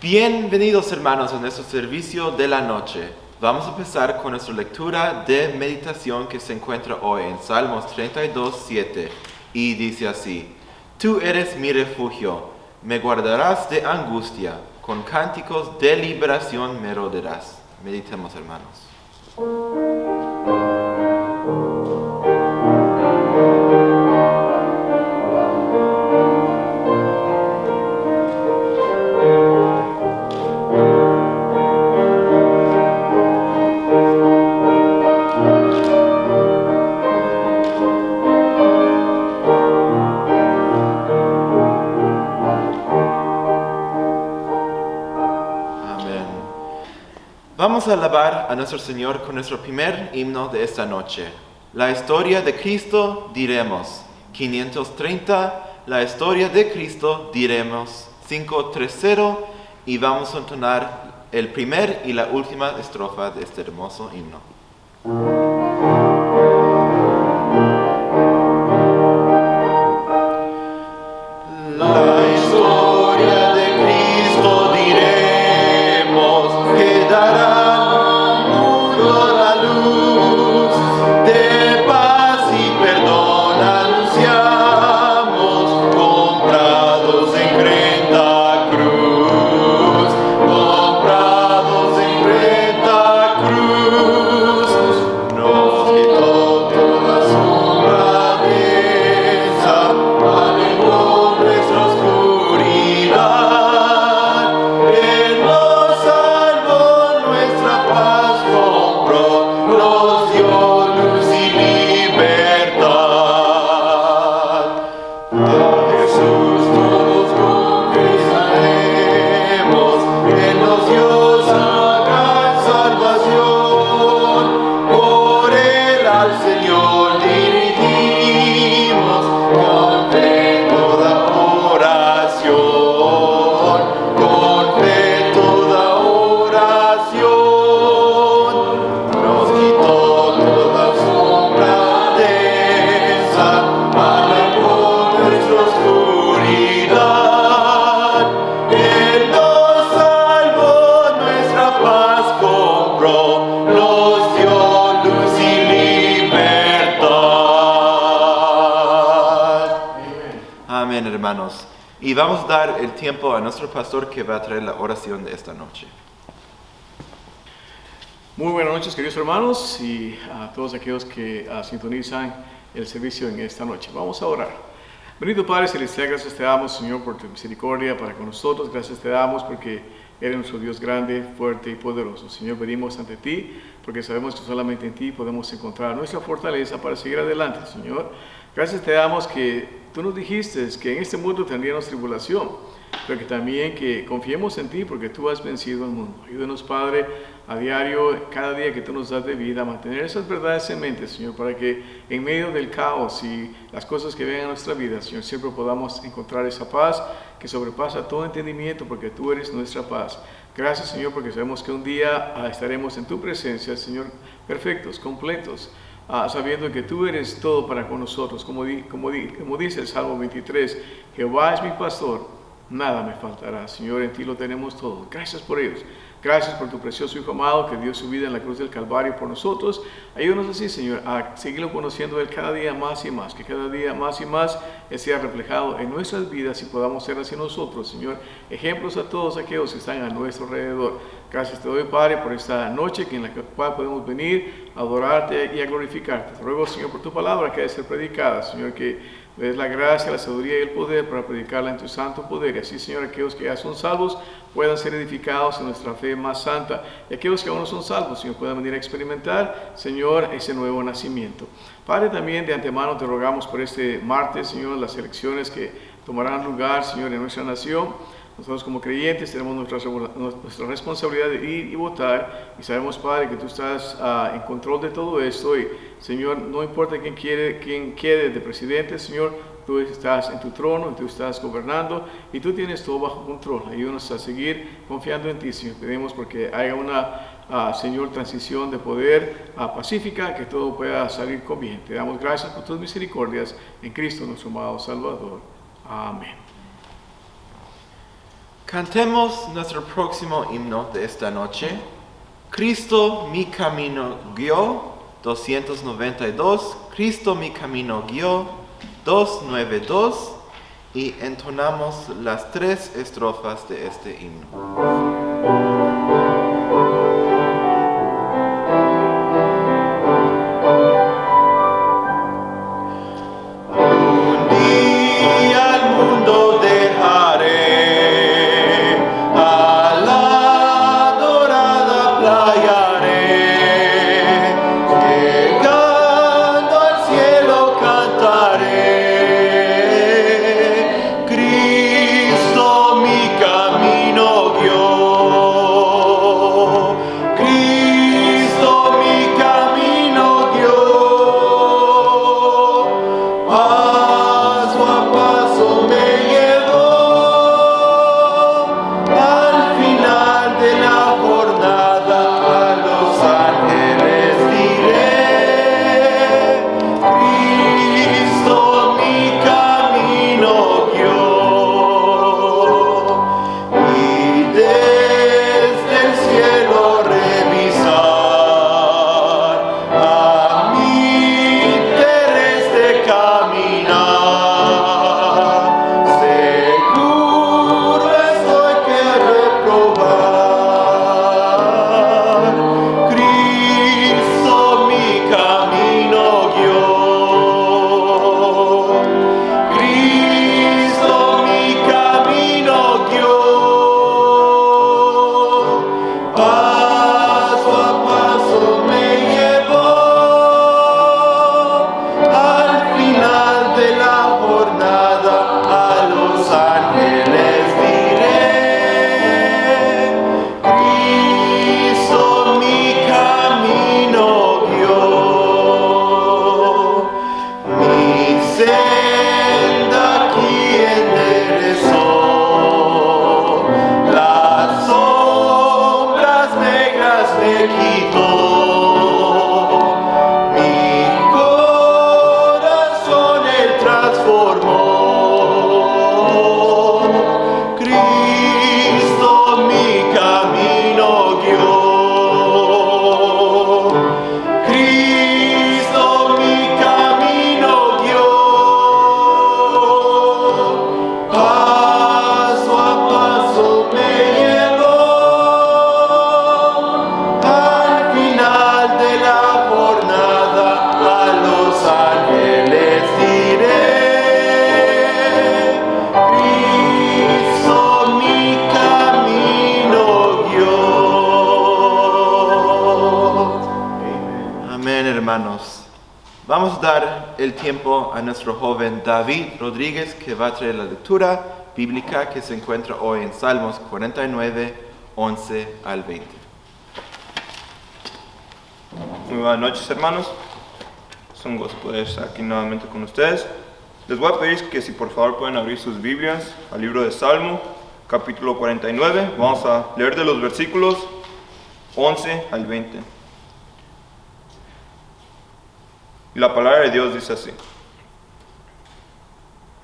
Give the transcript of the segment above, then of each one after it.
Bienvenidos hermanos a nuestro servicio de la noche. Vamos a empezar con nuestra lectura de meditación que se encuentra hoy en Salmos 32:7 y dice así: Tú eres mi refugio, me guardarás de angustia, con cánticos de liberación me rodearás. Meditemos hermanos. Vamos a alabar a nuestro Señor con nuestro primer himno de esta noche. La historia de Cristo diremos. 530, la historia de Cristo diremos. 530 y vamos a entonar el primer y la última estrofa de este hermoso himno. Hermanos, y vamos a dar el tiempo a nuestro pastor que va a traer la oración de esta noche. Muy buenas noches, queridos hermanos, y a todos aquellos que sintonizan el servicio en esta noche. Vamos a orar. Bendito Padre Celestial, gracias te damos, Señor, por tu misericordia para con nosotros. Gracias te damos porque eres nuestro Dios grande, fuerte y poderoso. Señor, venimos ante ti porque sabemos que solamente en ti podemos encontrar nuestra fortaleza para seguir adelante, Señor. Gracias te damos que tú nos dijiste que en este mundo tendríamos tribulación, pero que también que confiemos en ti porque tú has vencido el mundo. Ayúdanos, Padre, a diario, cada día que tú nos das de vida, a mantener esas verdades en mente, Señor, para que en medio del caos y las cosas que vengan a nuestra vida, Señor, siempre podamos encontrar esa paz que sobrepasa todo entendimiento porque tú eres nuestra paz. Gracias, Señor, porque sabemos que un día estaremos en tu presencia, Señor, perfectos, completos, sabiendo que tú eres todo para con nosotros, como dice el Salmo 23, Jehová es mi pastor, nada me faltará. Señor, en ti lo tenemos todo. Gracias por ellos. Gracias por tu precioso Hijo amado que dio su vida en la cruz del Calvario por nosotros. Ayúdanos así, Señor, a seguirlo conociendo Él cada día más y más, que cada día más y más Él sea reflejado en nuestras vidas y podamos ser así nosotros, Señor, ejemplos a todos aquellos que están a nuestro alrededor. Gracias te doy, Padre, por esta noche en la cual podemos venir a adorarte y a glorificarte. Te ruego, Señor, por tu palabra que debe ser predicada, Señor, que me des la gracia, la sabiduría y el poder para predicarla en tu santo poder. Y así, Señor, aquellos que ya son salvos puedan ser edificados en nuestra fe más santa. Y aquellos que aún no son salvos, Señor, puedan venir a experimentar, Señor, ese nuevo nacimiento. Padre, también de antemano te rogamos por este martes, Señor, las elecciones que tomarán lugar, Señor, en nuestra nación. Nosotros como creyentes tenemos nuestra responsabilidad de ir y votar y sabemos, Padre, que tú estás en control de todo esto y, Señor, no importa quién quede de presidente, Señor, tú estás en tu trono, tú estás gobernando y tú tienes todo bajo control. Ayúdanos a seguir confiando en ti, Señor. Pedimos porque haya una, Señor, transición de poder pacífica, que todo pueda salir con bien. Te damos gracias por tus misericordias en Cristo, nuestro amado Salvador. Amén. Cantemos nuestro próximo himno de esta noche. Cristo mi camino guió, 292. Cristo mi camino guió, 292. Y entonamos las 3 estrofas de este himno. Hermanos, vamos a dar el tiempo a nuestro joven David Rodríguez, que va a traer la lectura bíblica que se encuentra hoy en Salmos 49, 11 al 20. Muy buenas noches, hermanos. Es un gozo poder estar aquí nuevamente con ustedes. Les voy a pedir que si por favor pueden abrir sus Biblias al libro de Salmo, capítulo 49. Vamos a leer de los versículos 11 al 20. Y la palabra de Dios dice así: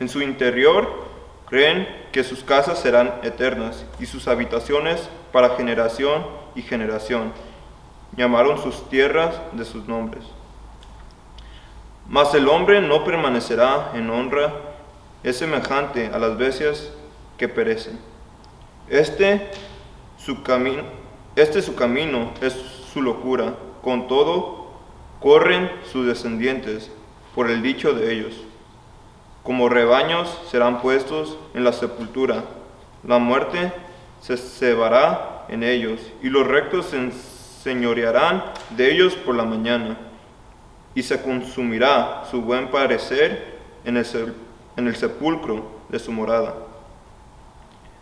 en su interior creen que sus casas serán eternas y sus habitaciones para generación y generación. Llamaron sus tierras de sus nombres. Mas el hombre no permanecerá en honra, es semejante a las bestias que perecen. Su camino es su locura, con todo corren sus descendientes por el dicho de ellos. Como rebaños serán puestos en la sepultura, la muerte se cebará en ellos, y los rectos se enseñorearán de ellos por la mañana, y se consumirá su buen parecer en el sepulcro de su morada.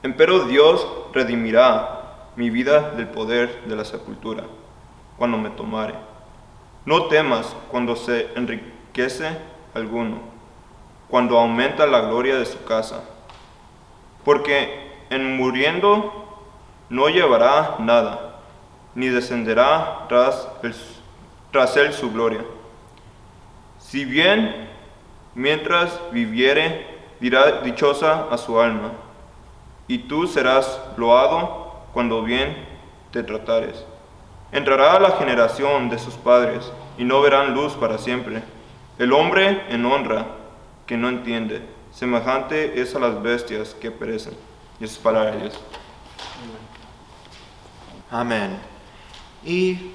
Empero Dios redimirá mi vida del poder de la sepultura, cuando me tomare. No temas cuando se enriquece alguno, cuando aumenta la gloria de su casa, porque en muriendo no llevará nada, ni descenderá tras él su gloria. Si bien mientras viviere, dirá dichosa a su alma, y tú serás loado cuando bien te tratares. Entrará a la generación de sus padres, y no verán luz para siempre. El hombre en honra, que no entiende, semejante es a las bestias que perecen. Y esa es palabra de Dios. Amén. Y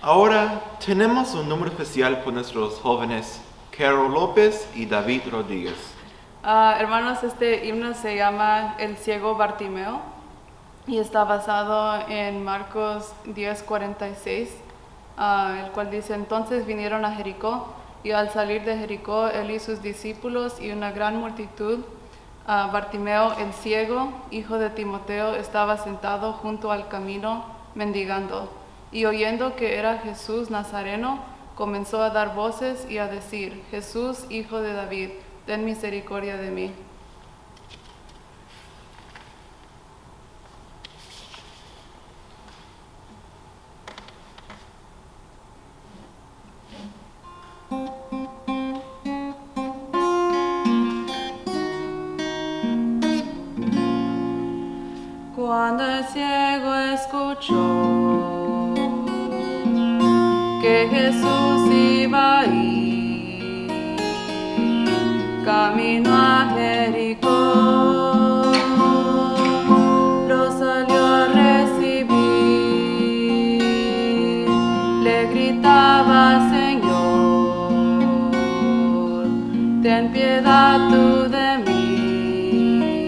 ahora tenemos un número especial por nuestros jóvenes Carol López y David Rodríguez. Hermanos, este himno se llama El ciego Bartimeo y está basado en Marcos 10:46, el cual dice: entonces vinieron a Jericó, y al salir de Jericó él y sus discípulos y una gran multitud, Bartimeo el ciego, hijo de Timoteo, estaba sentado junto al camino mendigando, y oyendo que era Jesús Nazareno, comenzó a dar voces y a decir: Jesús, hijo de David, ten misericordia de mí. Cuando el ciego escuchó que Jesús iba a ir camino a Jericó, lo salió a recibir, le gritaba: Señor, ten piedad tú de mí,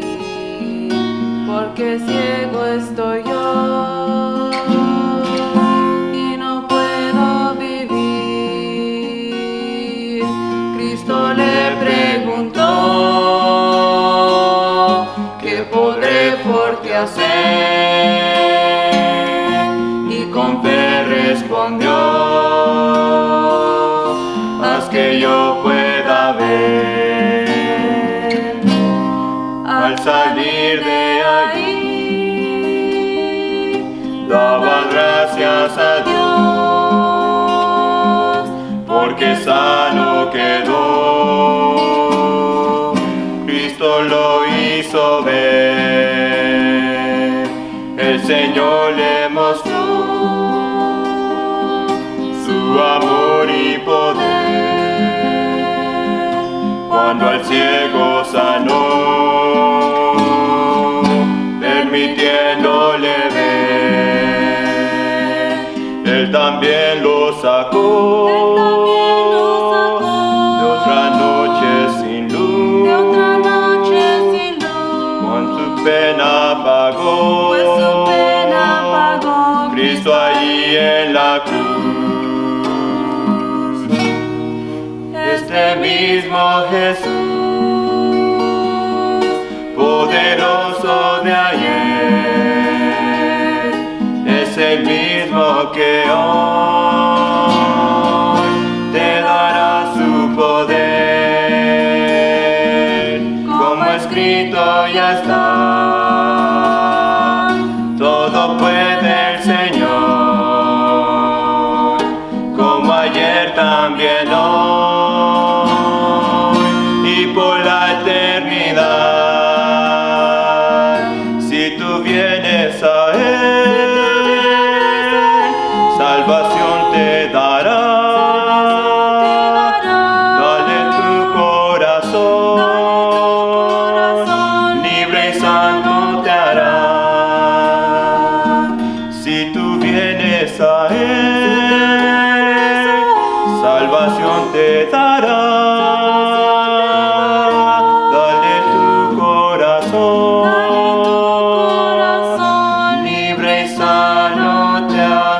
porque ciego estoy yo y no puedo vivir. Cristo le preguntó: ¿qué podré por ti hacer? Y con fe respondió: haz que yo pueda ver. Al salir de ahí, daba gracias a Dios, porque sano quedó. Cristo lo hizo ver, el Señor le mostró su amor y poder. Cuando al ciego sanó, permitiéndole ver, él también lo sacó de otra noche sin luz, con su pena pagó, Cristo allí en la cruz. Este mismo Jesús, poderoso de ayer, es el mismo que hoy te dará su poder. Como escrito ya está, todo puede el Señor, como ayer también hoy y por la eternidad. Si tú vienes a Él, salvación te dará. Dale tu corazón, libre y santo te hará. Si tú vienes a Él, salvación te dará. Dale tu corazón, libre y sano te hará.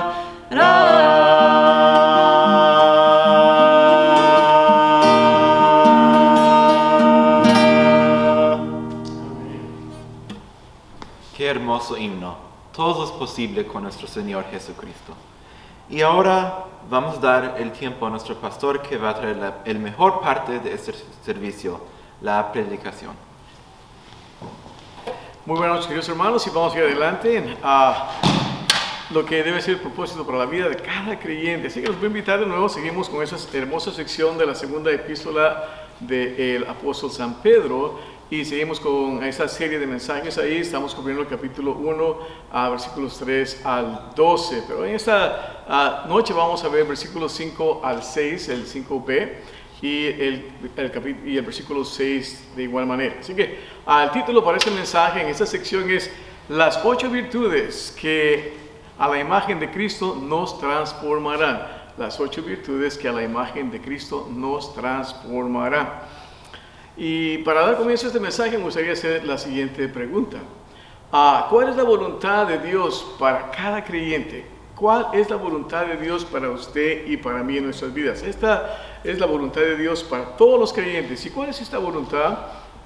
Qué hermoso himno. Todo es posible con nuestro Señor Jesucristo. Y ahora vamos a dar el tiempo a nuestro pastor, que va a traer el mejor parte de este servicio, la predicación. Muy buenas noches, queridos hermanos, y vamos a ir adelante a lo que debe ser el propósito para la vida de cada creyente. Así que los voy a invitar de nuevo. Seguimos con esa hermosa sección de la segunda epístola del apóstol San Pedro, y seguimos con esa serie de mensajes ahí. Estamos cubriendo el capítulo 1, versículos 3 al 12. Pero en esta noche vamos a ver versículos 5 al 6, el 5b, y el versículo 6 de igual manera. Así que el título para este mensaje en esta sección es Las 8 virtudes que a la imagen de Cristo nos transformarán. Las 8 virtudes que a la imagen de Cristo nos transformarán. Y para dar comienzo a este mensaje me gustaría hacer la siguiente pregunta. ¿Cuál es la voluntad de Dios para cada creyente? ¿Cuál es la voluntad de Dios para usted y para mí en nuestras vidas? Esta es la voluntad de Dios para todos los creyentes. ¿Y cuál es esta voluntad?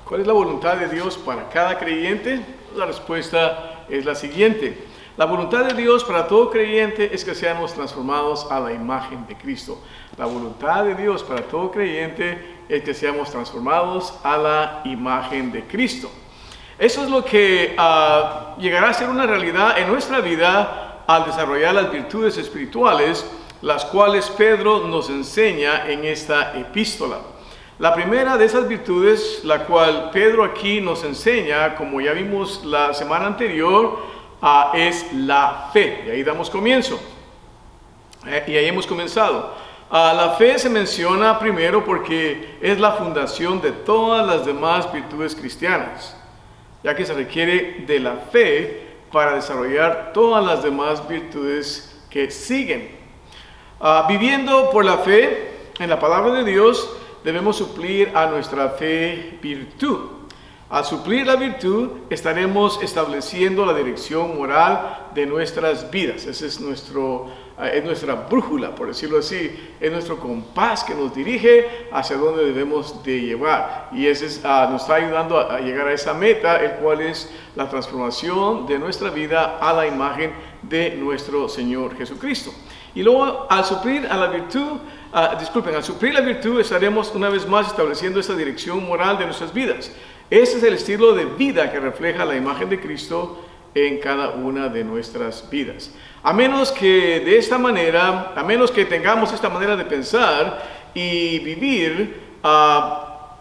¿Cuál es la voluntad de Dios para cada creyente? La respuesta es la siguiente. La voluntad de Dios para todo creyente es que seamos transformados a la imagen de Cristo. La voluntad de Dios para todo creyente es que seamos transformados a la imagen de Cristo. Eso es lo que llegará a ser una realidad en nuestra vida al desarrollar las virtudes espirituales, las cuales Pedro nos enseña en esta epístola. La primera de esas virtudes, la cual Pedro aquí nos enseña, como ya vimos la semana anterior, es la fe. Y ahí damos comienzo. Y ahí hemos comenzado. La fe se menciona primero porque es la fundación de todas las demás virtudes cristianas, ya que se requiere de la fe para desarrollar todas las demás virtudes que siguen. Viviendo por la fe en la palabra de Dios, debemos suplir a nuestra fe virtud. Al suplir la virtud, estaremos estableciendo la dirección moral de nuestras vidas. Ese es nuestra brújula, por decirlo así. Es nuestro compás que nos dirige hacia dónde debemos de llevar. Y ese nos está ayudando a llegar a esa meta, el cual es la transformación de nuestra vida a la imagen de nuestro Señor Jesucristo. Y luego, al suplir la virtud, estaremos una vez más estableciendo esa dirección moral de nuestras vidas. Ese es el estilo de vida que refleja la imagen de Cristo en cada una de nuestras vidas. A menos que tengamos esta manera de pensar y vivir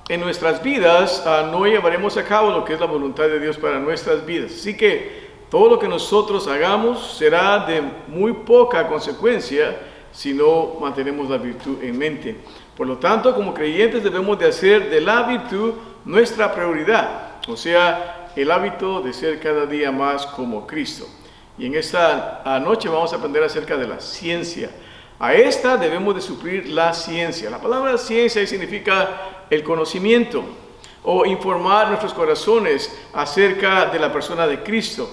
en nuestras vidas, no llevaremos a cabo lo que es la voluntad de Dios para nuestras vidas. Así que todo lo que nosotros hagamos será de muy poca consecuencia si no mantenemos la virtud en mente. Por lo tanto, como creyentes debemos de hacer de la virtud nuestra prioridad, o sea, el hábito de ser cada día más como Cristo. Y en esta noche vamos a aprender acerca de la ciencia. A esta debemos de suplir la ciencia. La palabra ciencia significa el conocimiento o informar nuestros corazones acerca de la persona de Cristo.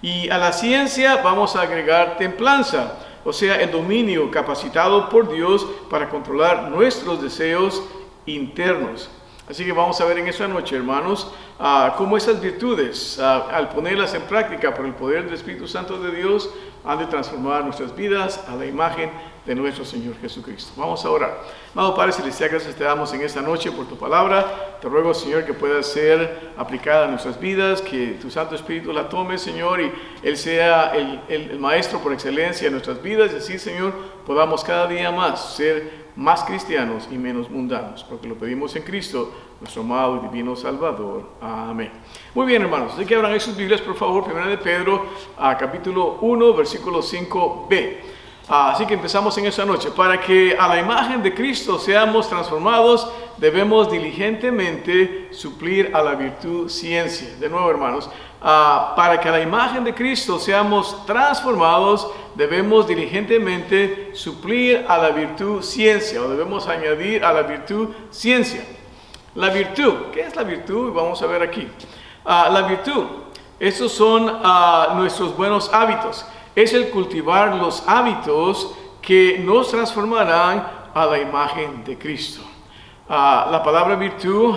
Y a la ciencia vamos a agregar templanza, o sea, el dominio capacitado por Dios para controlar nuestros deseos internos. Así que vamos a ver en esta noche, hermanos, cómo esas virtudes, al ponerlas en práctica por el poder del Espíritu Santo de Dios, han de transformar nuestras vidas a la imagen de nuestro Señor Jesucristo. Vamos a orar. Amado Padre Celestial, gracias te damos en esta noche por tu palabra. Te ruego, Señor, que pueda ser aplicada a nuestras vidas, que tu Santo Espíritu la tome, Señor, y Él sea el Maestro por excelencia en nuestras vidas. Y así, Señor, podamos cada día más ser más cristianos y menos mundanos, porque lo pedimos en Cristo, nuestro amado y divino Salvador. Amén. Muy bien, hermanos, así que abran ahí sus Biblias, por favor, 1 de Pedro, capítulo 1, versículo 5b. Así que empezamos en esta noche. Para que a la imagen de Cristo seamos transformados, debemos diligentemente suplir a la virtud ciencia. De nuevo, hermanos, para que a la imagen de Cristo seamos transformados, debemos diligentemente suplir a la virtud ciencia, o debemos añadir a la virtud ciencia. La virtud, ¿qué es la virtud? Vamos a ver aquí. La virtud, estos son nuestros buenos hábitos. Es el cultivar los hábitos que nos transformarán a la imagen de Cristo. La palabra virtud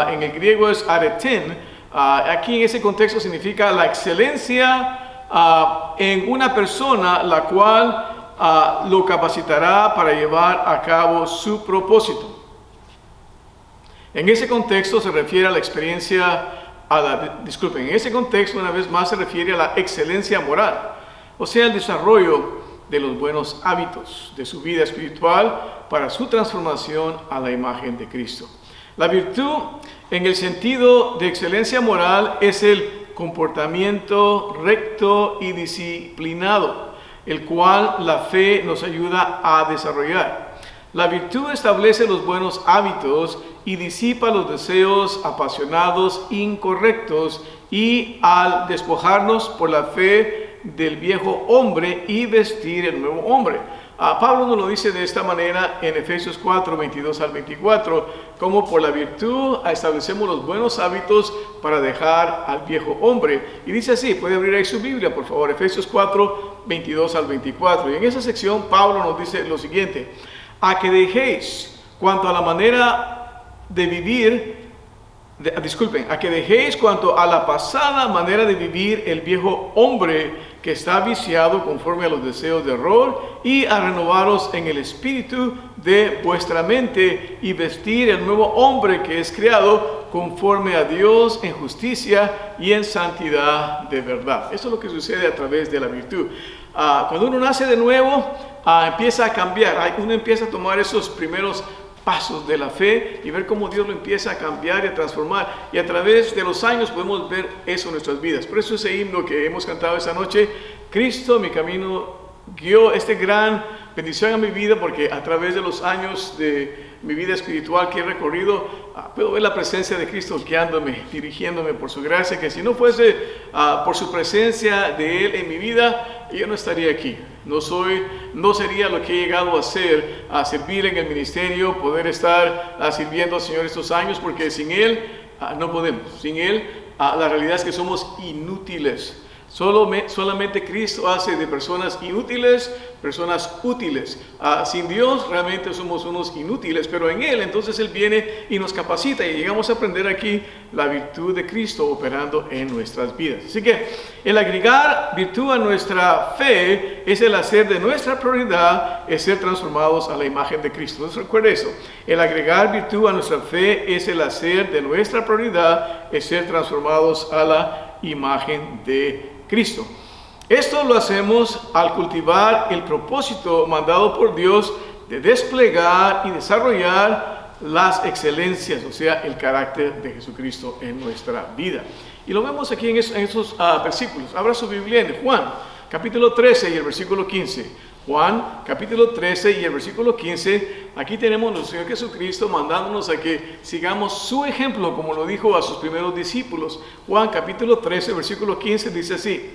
en el griego es aretin. Aquí en ese contexto significa la excelencia en una persona, la cual lo capacitará para llevar a cabo su propósito. En ese contexto se refiere a la experiencia, en ese contexto una vez más se refiere a la excelencia moral, o sea, el desarrollo de los buenos hábitos de su vida espiritual para su transformación a la imagen de Cristo. La virtud En el sentido de excelencia moral es el comportamiento recto y disciplinado, el cual la fe nos ayuda a desarrollar. La virtud establece los buenos hábitos y disipa los deseos apasionados incorrectos, y al despojarnos por la fe del viejo hombre y vestir el nuevo hombre. Pablo nos lo dice de esta manera en Efesios 4, 22 al 24, como por la virtud establecemos los buenos hábitos para dejar al viejo hombre. Y dice así, puede abrir ahí su Biblia, por favor, Efesios 4, 22 al 24. Y en esa sección Pablo nos dice lo siguiente: a que dejéis cuanto a la manera de vivir, a que dejéis cuanto a la pasada manera de vivir el viejo hombre que está viciado conforme a los deseos de error, y a renovaros en el espíritu de vuestra mente, y vestir el nuevo hombre que es creado conforme a Dios en justicia y en santidad de verdad. Eso es lo que sucede a través de la virtud. Cuando uno nace de nuevo, empieza a cambiar, uno empieza a tomar esos primeros pasos de la fe y ver cómo Dios lo empieza a cambiar y a transformar, y a través de los años podemos ver eso en nuestras vidas. Por eso ese himno que hemos cantado esta noche, Cristo mi camino guió, gran bendición a mi vida, porque a través de los años de mi vida espiritual que he recorrido, puedo ver la presencia de Cristo guiándome, dirigiéndome por su gracia, que si no fuese por su presencia de Él en mi vida, yo no estaría aquí. No sería lo que he llegado a ser, a servir en el ministerio, poder estar sirviendo al Señor estos años, porque sin Él no podemos. Sin Él, la realidad es que somos inútiles. Solamente Cristo hace de personas inútiles personas útiles. Sin Dios realmente somos unos inútiles, pero en Él entonces Él viene y nos capacita, y llegamos a aprender aquí la virtud de Cristo operando en nuestras vidas. Así que el agregar virtud a nuestra fe es el hacer de nuestra prioridad es ser transformados a la imagen de Cristo. Entonces recuerde eso, el agregar virtud a nuestra fe es el hacer de nuestra prioridad es ser transformados a la imagen de Cristo. Esto lo hacemos al cultivar el propósito mandado por Dios de desplegar y desarrollar las excelencias, o sea, el carácter de Jesucristo en nuestra vida. Y lo vemos aquí en esos versículos. Abra su Biblia en Juan, capítulo 13 y el versículo 15. Juan, capítulo 13 y el versículo 15. Aquí tenemos a nuestro Señor Jesucristo mandándonos a que sigamos su ejemplo, como lo dijo a sus primeros discípulos. Juan, capítulo 13, versículo 15 dice así: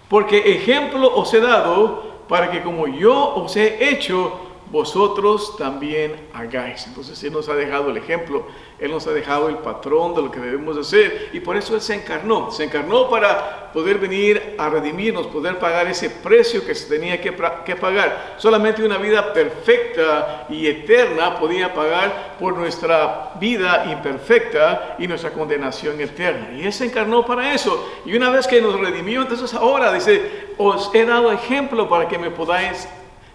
porque ejemplo os he dado para que como yo os he hecho, vosotros también hagáis. Entonces Él nos ha dejado el ejemplo, Él nos ha dejado el patrón de lo que debemos hacer, y por eso Él se encarnó para poder venir a redimirnos, poder pagar ese precio que se tenía que pagar. Solamente una vida perfecta y eterna podía pagar por nuestra vida imperfecta y nuestra condenación eterna, y Él se encarnó para eso. Y una vez que nos redimió, entonces ahora dice: os he dado ejemplo para que me podáis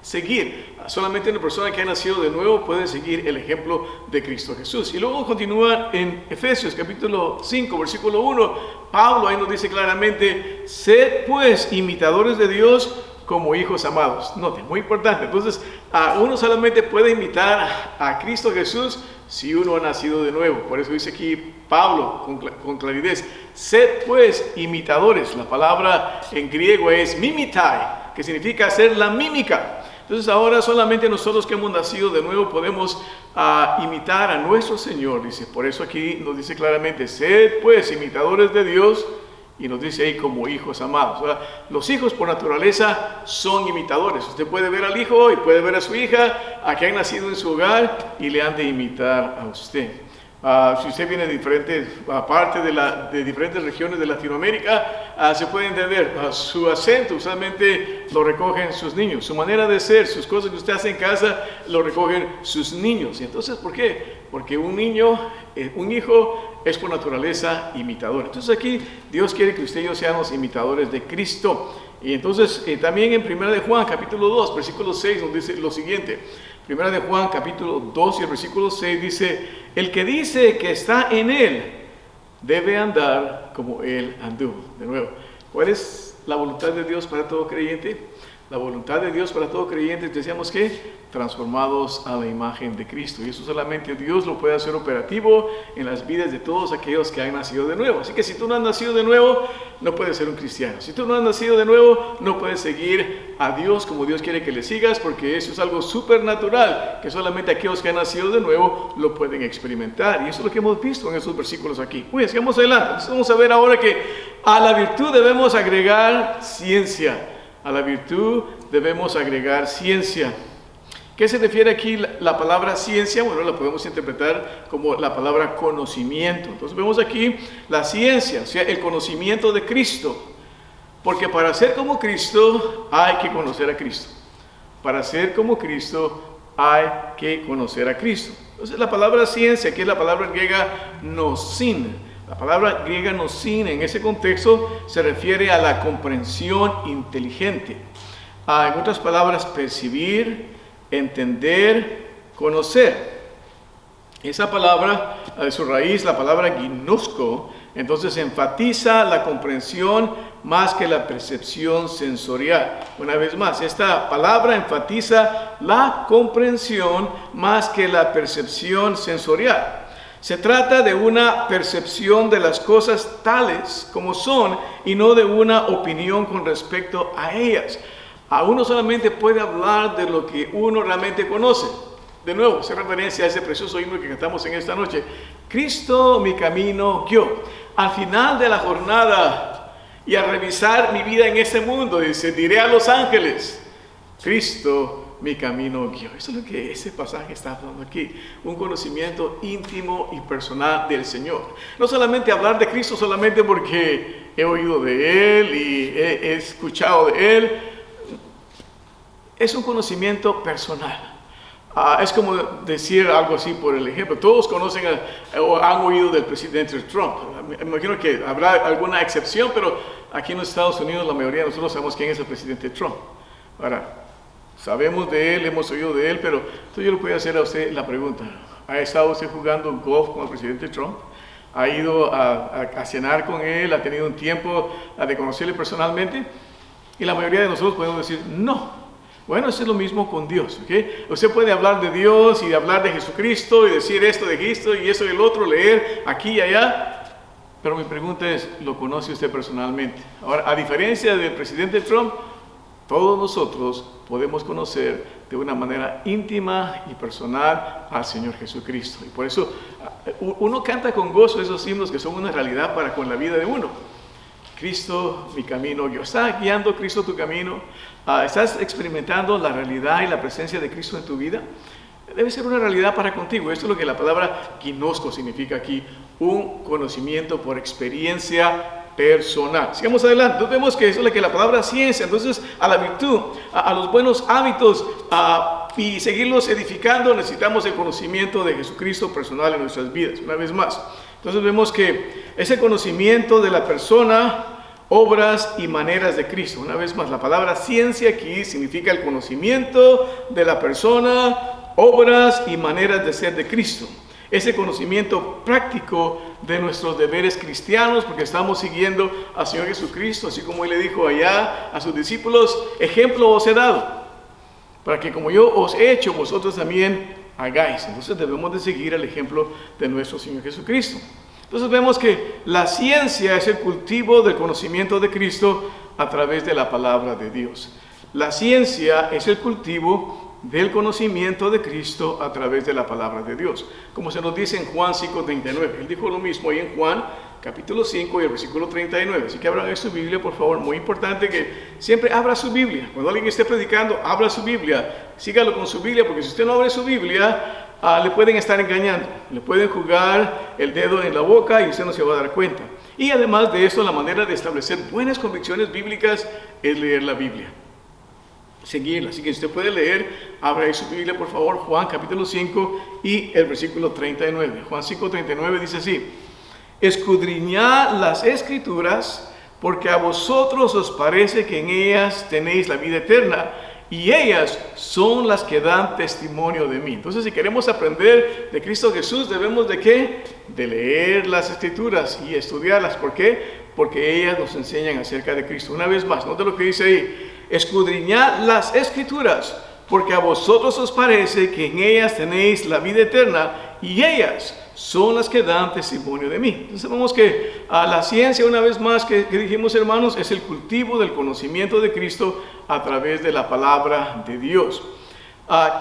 seguir. Solamente una persona que ha nacido de nuevo puede seguir el ejemplo de Cristo Jesús. Y luego continúa en Efesios capítulo 5 versículo 1. Pablo ahí nos dice claramente: sed pues imitadores de Dios como hijos amados. Note, muy importante. Entonces uno solamente puede imitar a Cristo Jesús si uno ha nacido de nuevo. Por eso dice aquí Pablo con claridad: sed pues imitadores. La palabra en griego es mimitai, que significa hacer la mímica. Entonces ahora solamente nosotros que hemos nacido de nuevo podemos imitar a nuestro Señor. Dice, por eso aquí nos dice claramente: sed pues imitadores de Dios, y nos dice ahí como hijos amados. Ahora, los hijos por naturaleza son imitadores. Usted puede ver al hijo y puede ver a su hija que han nacido en su hogar y le han de imitar a usted. Si usted viene de diferentes partes de diferentes regiones de Latinoamérica, se puede entender su acento usualmente lo recogen sus niños, su manera de ser, sus cosas que usted hace en casa lo recogen sus niños. Y entonces, ¿por qué? Porque un hijo es por naturaleza imitador. Entonces aquí Dios quiere que usted y yo seamos imitadores de Cristo. Y entonces también en 1 de Juan capítulo 2 versículo 6 nos dice lo siguiente. 1 de Juan capítulo 2 y el versículo 6 dice: el que dice que está en Él debe andar como Él anduvo. De nuevo, ¿cuál es la voluntad de Dios para todo creyente? La voluntad de Dios para todo creyente, decíamos que transformados a la imagen de Cristo. Y eso solamente Dios lo puede hacer operativo en las vidas de todos aquellos que han nacido de nuevo. Así que si tú no has nacido de nuevo, no puedes ser un cristiano. Si tú no has nacido de nuevo, no puedes seguir a Dios como Dios quiere que le sigas, porque eso es algo supernatural, que solamente aquellos que han nacido de nuevo lo pueden experimentar. Y eso es lo que hemos visto en estos versículos aquí. Muy bien, sigamos adelante. Entonces vamos a ver ahora que a la virtud debemos agregar ciencia. A la virtud debemos agregar ciencia. ¿Qué se refiere aquí la palabra ciencia? Bueno, la podemos interpretar como la palabra conocimiento. Entonces vemos aquí la ciencia, o sea, el conocimiento de Cristo. Porque para ser como Cristo hay que conocer a Cristo. Para ser como Cristo hay que conocer a Cristo. Entonces la palabra ciencia, que es la palabra griega nosin. La palabra griega nosin en ese contexto se refiere a la comprensión inteligente. En otras palabras, percibir, entender, conocer. Esa palabra, su raíz, la palabra ginosko, entonces enfatiza la comprensión más que la percepción sensorial. Una vez más, esta palabra enfatiza la comprensión más que la percepción sensorial. Se trata de una percepción de las cosas tales como son y no de una opinión con respecto a ellas. Uno solamente puede hablar de lo que uno realmente conoce. De nuevo, hace referencia a ese precioso himno que cantamos en esta noche. Cristo mi camino guió. Al final de la jornada y al revisar mi vida en este mundo, dice, diré a los ángeles, Cristo mi camino guió. Eso es lo que ese pasaje está hablando aquí. Un conocimiento íntimo y personal del Señor. No solamente hablar de Cristo solamente porque he oído de Él y he escuchado de Él. Es un conocimiento personal. Es como decir algo así por el ejemplo. Todos conocen o han oído del presidente Trump. Me imagino que habrá alguna excepción, pero aquí en los Estados Unidos la mayoría de nosotros sabemos quién es el presidente Trump. Ahora, sabemos de él, hemos oído de él, pero entonces yo le voy a hacer a usted la pregunta. ¿Ha estado usted jugando golf con el presidente Trump? ¿Ha ido a cenar con él? ¿Ha tenido un tiempo de conocerle personalmente? Y la mayoría de nosotros podemos decir no. Bueno, eso es lo mismo con Dios, ¿ok? Usted puede hablar de Dios y de hablar de Jesucristo y decir esto de Cristo y eso y el otro, leer aquí y allá. Pero mi pregunta es, ¿lo conoce usted personalmente? Ahora, a diferencia del presidente Trump, todos nosotros podemos conocer de una manera íntima y personal al Señor Jesucristo. Y por eso uno canta con gozo esos himnos que son una realidad para con la vida de uno. Cristo, mi camino guió. ¿Está guiando Cristo tu camino? ¿Estás experimentando la realidad y la presencia de Cristo en tu vida? Debe ser una realidad para contigo. Esto es lo que la palabra ginosko significa aquí. Un conocimiento por experiencia personal. Sigamos adelante. Entonces vemos que eso es lo que la palabra ciencia. Entonces a la virtud, a los buenos hábitos y seguirlos edificando, necesitamos el conocimiento de Jesucristo personal en nuestras vidas. Una vez más. Entonces vemos que ese conocimiento de la persona, obras y maneras de Cristo. Una vez más, la palabra ciencia aquí significa el conocimiento de la persona, obras y maneras de ser de Cristo. Ese conocimiento práctico de nuestros deberes cristianos, porque estamos siguiendo al Señor Jesucristo, así como Él le dijo allá a sus discípulos, ejemplo os he dado, para que como yo os he hecho, vosotros también hagáis. Entonces debemos de seguir el ejemplo de nuestro Señor Jesucristo. Entonces vemos que la ciencia es el cultivo del conocimiento de Cristo a través de la palabra de Dios. La ciencia es el cultivo del conocimiento de Cristo a través de la palabra de Dios. Como se nos dice en Juan 5:39. Él dijo lo mismo ahí en Juan capítulo 5 y el versículo 39. Así que abran ahí su Biblia, por favor. Muy importante que siempre abra su Biblia. Cuando alguien esté predicando, abra su Biblia. Sígalo con su Biblia, porque si usted no abre su Biblia, le pueden estar engañando. Le pueden jugar el dedo en la boca y usted no se va a dar cuenta. Y además de esto, la manera de establecer buenas convicciones bíblicas es leer la Biblia. Seguirla. Así que si usted puede leer, abra ahí su Biblia, por favor. Juan capítulo 5 y el versículo 39. Juan 5:39 dice así: escudriñad las Escrituras, porque a vosotros os parece que en ellas tenéis la vida eterna, y ellas son las que dan testimonio de mí. Entonces, si queremos aprender de Cristo Jesús, debemos de ¿qué? De leer las Escrituras y estudiarlas. ¿Por qué? Porque ellas nos enseñan acerca de Cristo. Una vez más, note lo que dice ahí: escudriñad las Escrituras, porque a vosotros os parece que en ellas tenéis la vida eterna, y ellas son las que dan testimonio de mí. Entonces vemos que la ciencia, una vez más que dijimos, hermanos, es el cultivo del conocimiento de Cristo a través de la palabra de Dios.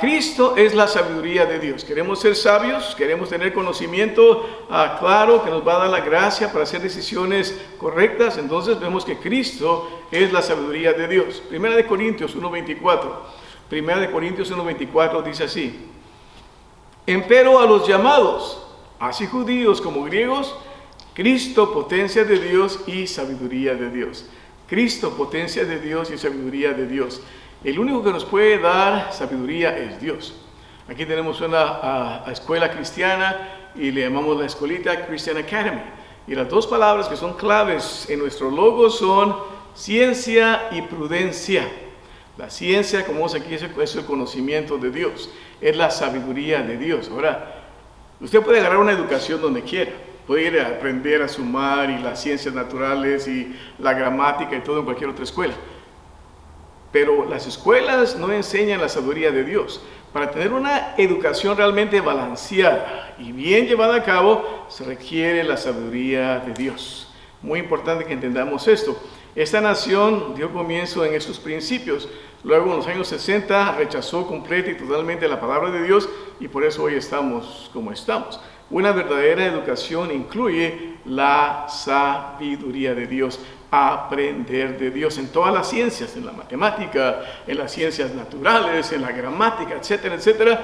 Cristo es la sabiduría de Dios. Queremos ser sabios, queremos tener conocimiento claro que nos va a dar la gracia para hacer decisiones correctas. Entonces vemos que Cristo es la sabiduría de Dios. Primera de Corintios 1:24 dice así: empero a los llamados, así judíos como griegos, Cristo, potencia de Dios y sabiduría de Dios. Cristo, potencia de Dios y sabiduría de Dios. El único que nos puede dar sabiduría es Dios. Aquí tenemos una escuela cristiana y le llamamos la escuelita Christian Academy. Y las dos palabras que son claves en nuestro logo son ciencia y prudencia. La ciencia, como vemos aquí, es el conocimiento de Dios, es la sabiduría de Dios. Ahora, usted puede agarrar una educación donde quiera, puede ir a aprender a sumar y las ciencias naturales y la gramática y todo en cualquier otra escuela. Pero las escuelas no enseñan la sabiduría de Dios. Para tener una educación realmente balanceada y bien llevada a cabo, se requiere la sabiduría de Dios. Muy importante que entendamos esto. Esta nación dio comienzo en estos principios. Luego, en los años 60, rechazó completa y totalmente la palabra de Dios y por eso hoy estamos como estamos. Una verdadera educación incluye la sabiduría de Dios, aprender de Dios en todas las ciencias, en la matemática, en las ciencias naturales, en la gramática, etcétera, etcétera.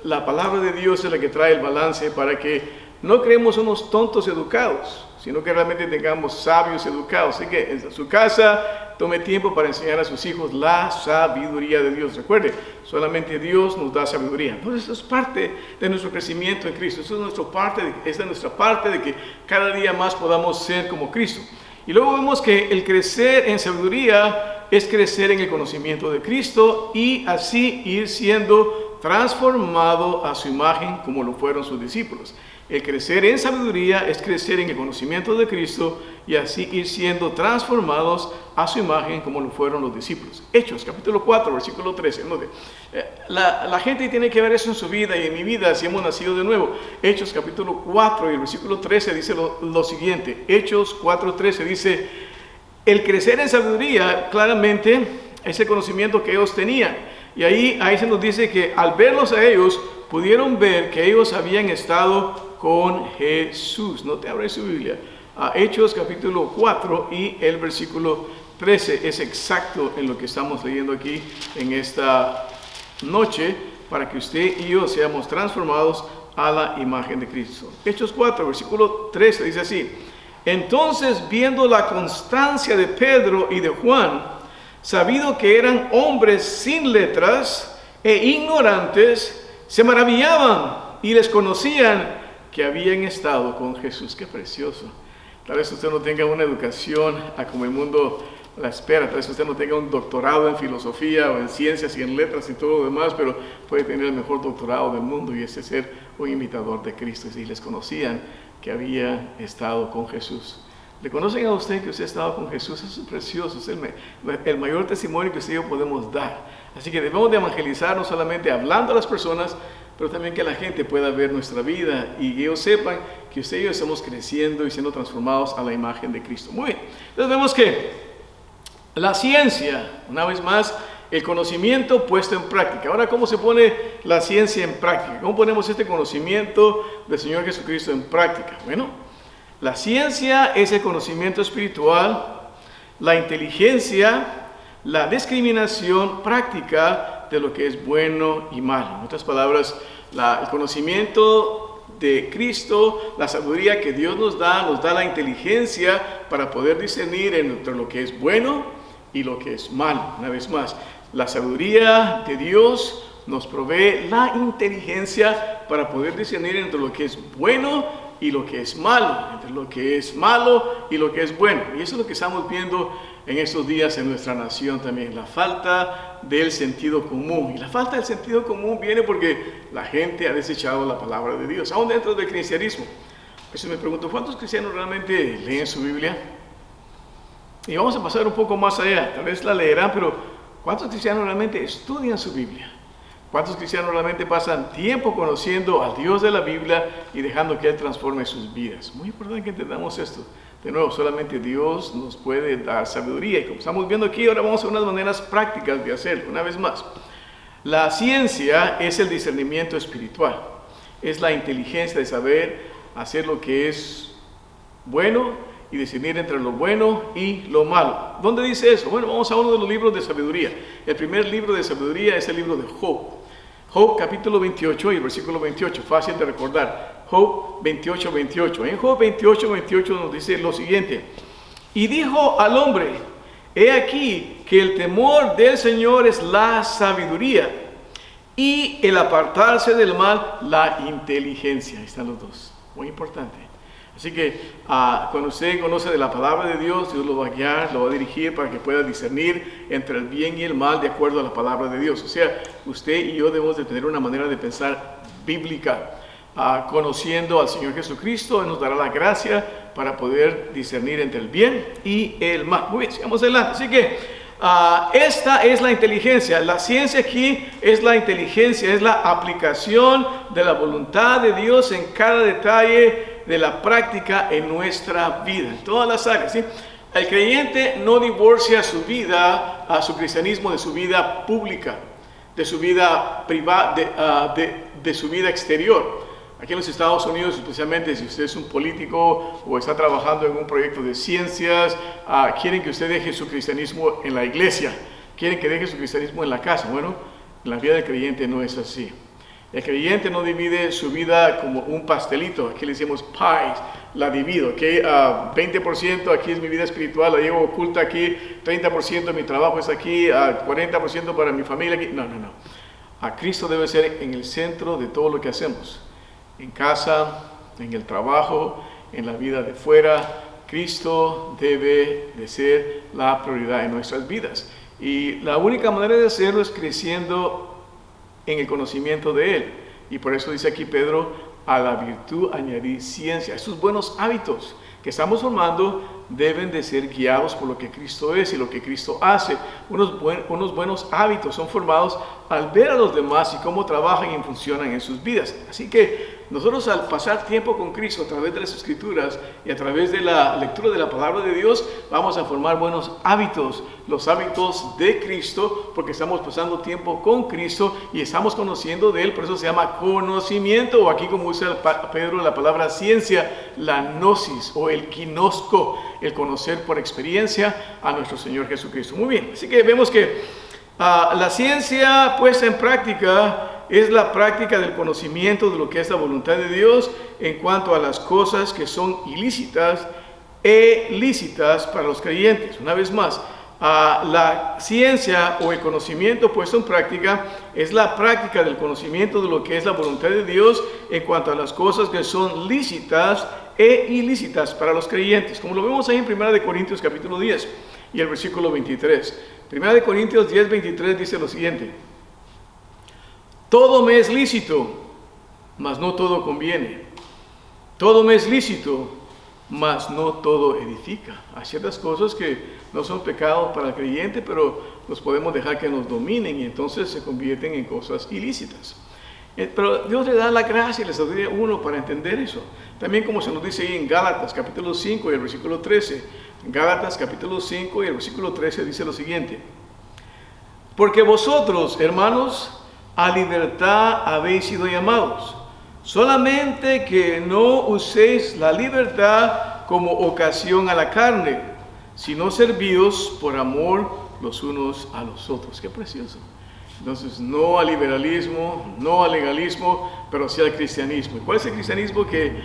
La palabra de Dios es la que trae el balance para que no creemos unos tontos educados, sino que realmente tengamos sabios educados. Así que en su casa tome tiempo para enseñar a sus hijos la sabiduría de Dios. Recuerde, solamente Dios nos da sabiduría. Entonces, eso es parte de nuestro crecimiento en Cristo. Esa es nuestra parte de que cada día más podamos ser como Cristo. Y luego vemos que el crecer en sabiduría es crecer en el conocimiento de Cristo y así ir siendo transformado a su imagen como lo fueron sus discípulos. El crecer en sabiduría es crecer en el conocimiento de Cristo y así ir siendo transformados a su imagen como lo fueron los discípulos. Hechos, capítulo 4, versículo 13. La gente tiene que ver eso en su vida y en mi vida si hemos nacido de nuevo. Hechos, capítulo 4 y el versículo 13 dice lo siguiente. Hechos 4:13 dice: el crecer en sabiduría claramente es el conocimiento que ellos tenían. Y ahí se nos dice que al verlos a ellos, pudieron ver que ellos habían estado con Jesús. No te abres su Biblia. Hechos capítulo 4 y el versículo 13 es exacto en lo que estamos leyendo aquí en esta noche para que usted y yo seamos transformados a la imagen de Cristo. Hechos 4, versículo 13 dice así: entonces, viendo la constancia de Pedro y de Juan, sabido que eran hombres sin letras e ignorantes, se maravillaban y les conocían que habían estado con Jesús. Qué precioso. Tal vez usted no tenga una educación como el mundo la espera, tal vez usted no tenga un doctorado en filosofía o en ciencias y en letras y todo lo demás, pero puede tener el mejor doctorado del mundo y ese es ser un imitador de Cristo. Y les conocían que había estado con Jesús. ¿Le conocen a usted que usted ha estado con Jesús? Eso es precioso, es el mayor testimonio que usted y yo podemos dar. Así que debemos de evangelizar no solamente hablando a las personas, pero también que la gente pueda ver nuestra vida y que ellos sepan que usted y yo estamos creciendo y siendo transformados a la imagen de Cristo. Muy bien, entonces vemos que la ciencia, una vez más, el conocimiento puesto en práctica. Ahora, ¿cómo se pone la ciencia en práctica? ¿Cómo ponemos este conocimiento del Señor Jesucristo en práctica? Bueno, la ciencia es el conocimiento espiritual, la inteligencia, la discriminación práctica de lo que es bueno y malo. En otras palabras, el conocimiento de Cristo, la sabiduría que Dios nos da la inteligencia para poder discernir entre lo que es bueno y lo que es malo. Una vez más, la sabiduría de Dios nos provee la inteligencia para poder discernir entre lo que es bueno y lo que es malo, entre lo que es malo y lo que es bueno. Y eso es lo que estamos viendo en estos días en nuestra nación también, la falta del sentido común. Y la falta del sentido común viene porque la gente ha desechado la palabra de Dios, aún dentro del cristianismo. A veces me pregunto, ¿cuántos cristianos realmente leen su Biblia? Y vamos a pasar un poco más allá, tal vez la leerán, pero ¿Cuántos cristianos realmente estudian su Biblia? ¿Cuántos cristianos realmente pasan tiempo conociendo al Dios de la Biblia y dejando que Él transforme sus vidas? Muy importante que entendamos esto. De nuevo, solamente Dios nos puede dar sabiduría. Y como estamos viendo aquí, ahora vamos a unas maneras prácticas de hacerlo. Una vez más, la ciencia es el discernimiento espiritual. Es la inteligencia de saber hacer lo que es bueno y discernir entre lo bueno y lo malo. ¿Dónde dice eso? Bueno, vamos a uno de los libros de sabiduría. El primer libro de sabiduría es el libro de Job. Job capítulo 28 y versículo 28, fácil de recordar. Job 28, 28. En Job 28, 28 nos dice lo siguiente. Y dijo al hombre, he aquí que el temor del Señor es la sabiduría y el apartarse del mal, la inteligencia. Ahí están los dos. Muy importante. Así que cuando usted conoce de la palabra de Dios, Dios lo va a guiar, lo va a dirigir para que pueda discernir entre el bien y el mal de acuerdo a la palabra de Dios. O sea, usted y yo debemos de tener una manera de pensar bíblica. Conociendo al Señor Jesucristo, Él nos dará la gracia para poder discernir entre el bien y el mal. Muy bien, sigamos adelante. Así que esta es la inteligencia. La ciencia aquí es la inteligencia, es la aplicación de la voluntad de Dios en cada detalle de la práctica en nuestra vida, en todas las áreas, ¿sí? El creyente no divorcia su vida, su cristianismo de su vida pública, de su vida privada, de su vida exterior. Aquí en los Estados Unidos, especialmente si usted es un político o está trabajando en un proyecto de ciencias, quieren que usted deje su cristianismo en la iglesia, quieren que deje su cristianismo en la casa. Bueno, en la vida del creyente no es así. El creyente no divide su vida como un pastelito, aquí le decimos pies, la divido, ¿ok? 20% aquí es mi vida espiritual, la llevo oculta aquí, 30% de mi trabajo es aquí, 40% para mi familia aquí. No. A Cristo debe ser en el centro de todo lo que hacemos. En casa, en el trabajo, en la vida de fuera, Cristo debe de ser la prioridad en nuestras vidas. Y la única manera de hacerlo es creciendo en el conocimiento de Él. Y por eso dice aquí Pedro, a la virtud añadir ciencia. Estos buenos hábitos que estamos formando deben de ser guiados por lo que Cristo es y lo que Cristo hace. Unos buenos hábitos son formados al ver a los demás y cómo trabajan y funcionan en sus vidas. Así que nosotros al pasar tiempo con Cristo a través de las Escrituras y a través de la lectura de la palabra de Dios, vamos a formar buenos hábitos, los hábitos de Cristo, porque estamos pasando tiempo con Cristo y estamos conociendo de Él. Por eso se llama conocimiento, o aquí como usa Pedro la palabra ciencia, la gnosis o el ginosco, el conocer por experiencia a nuestro Señor Jesucristo. Muy bien, así que vemos que la ciencia puesta en práctica es la práctica del conocimiento de lo que es la voluntad de Dios en cuanto a las cosas que son ilícitas e lícitas para los creyentes. Una vez más, la ciencia o el conocimiento puesto en práctica es la práctica del conocimiento de lo que es la voluntad de Dios en cuanto a las cosas que son lícitas e ilícitas para los creyentes, como lo vemos ahí en 1 Corintios capítulo 10 y el versículo 23. 1 Corintios 10, 23 dice lo siguiente: todo me es lícito, mas no todo conviene. Todo me es lícito, mas no todo edifica. Hay ciertas cosas que no son pecados para el creyente, pero los podemos dejar que nos dominen y entonces se convierten en cosas ilícitas. Pero Dios le da la gracia y le sabiduría a uno para entender eso. También como se nos dice ahí en Gálatas capítulo 5 y el versículo 13. En Gálatas capítulo 5 y el versículo 13 dice lo siguiente: porque vosotros, hermanos, a libertad habéis sido llamados, solamente que no uséis la libertad como ocasión a la carne, sino servíos por amor los unos a los otros. Qué precioso. Entonces, no al liberalismo, no al legalismo, pero sí al cristianismo. ¿Y cuál es el cristianismo que